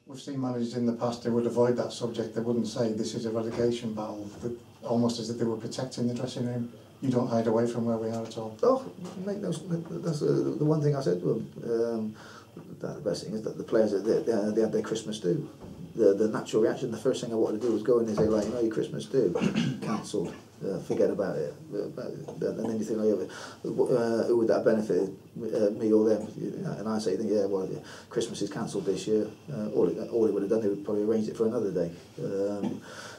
We've seen managers in the past who would avoid that subject. They wouldn't say this is a relegation battle, almost as if they were protecting the dressing room. You don't hide away from where we are at all. Oh, mate, that's the one thing I said to them. The best thing is that the players, they had their Christmas do. The natural reaction, the first thing I wanted to do was go in and say, like, you know, your Christmas do, cancelled, forget about it. And then you think, like, who would that benefit, me or them? And I say, yeah, well, Christmas is cancelled this year. All he would have done, they would probably arrange it for another day.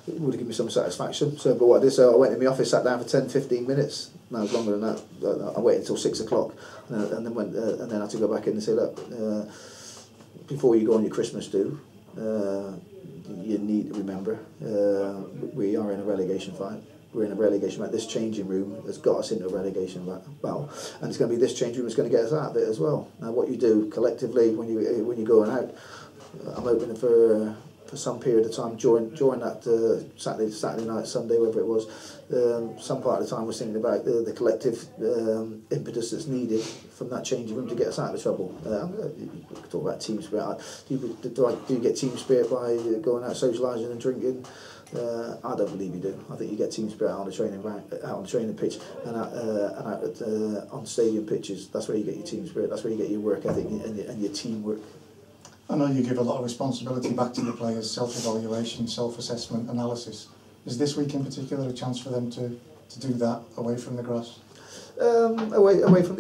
It would have given me some satisfaction. So, but what I did, so I went in my office, sat down for 10-15 minutes. No, it was longer than that. I waited until 6 o'clock, and then went, and then I had to go back in and say, look, before you go on your Christmas do, you need to remember we are in a relegation fight. We're in a relegation fight. This changing room has got us into a relegation battle, and it's going to be this changing room that's going to get us out of it as well. Now, what you do collectively when you're going out, I'm hoping for some period of time during that Saturday night, Sunday, whatever it was, some part of the time we're thinking about the collective impetus that's needed from that changing room to get us out of trouble. You could talk about team spirit. Do you get team spirit by going out socialising and drinking? I don't believe you do. I think you get team spirit out on the training pitch and on stadium pitches. That's where you get your team spirit. That's where you get your work ethic and your teamwork. I know you give a lot of responsibility back to the players, self-evaluation, self-assessment, analysis. Is this week in particular a chance for them to do that away from the grass? Away from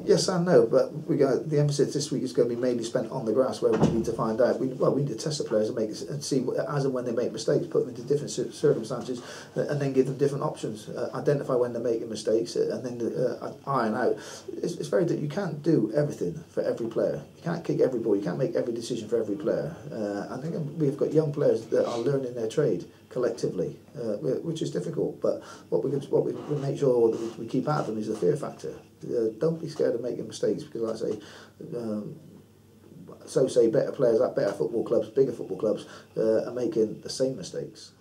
yes and no, but the emphasis this week is going to be mainly spent on the grass, where we need to find out. We need to test the players and see as and when they make mistakes, put them into different circumstances, and then give them different options. Identify when they're making mistakes, and then iron out. It's very that you can't do everything for every player. You can't kick every ball. You can't make every decision for every player. I think we've got young players that are learning their trade collectively, which is difficult. But what we make sure that we keep out of them is the fear factor. Don't be scared of making mistakes, because, like I say, better players at better football clubs, bigger football clubs, are making the same mistakes.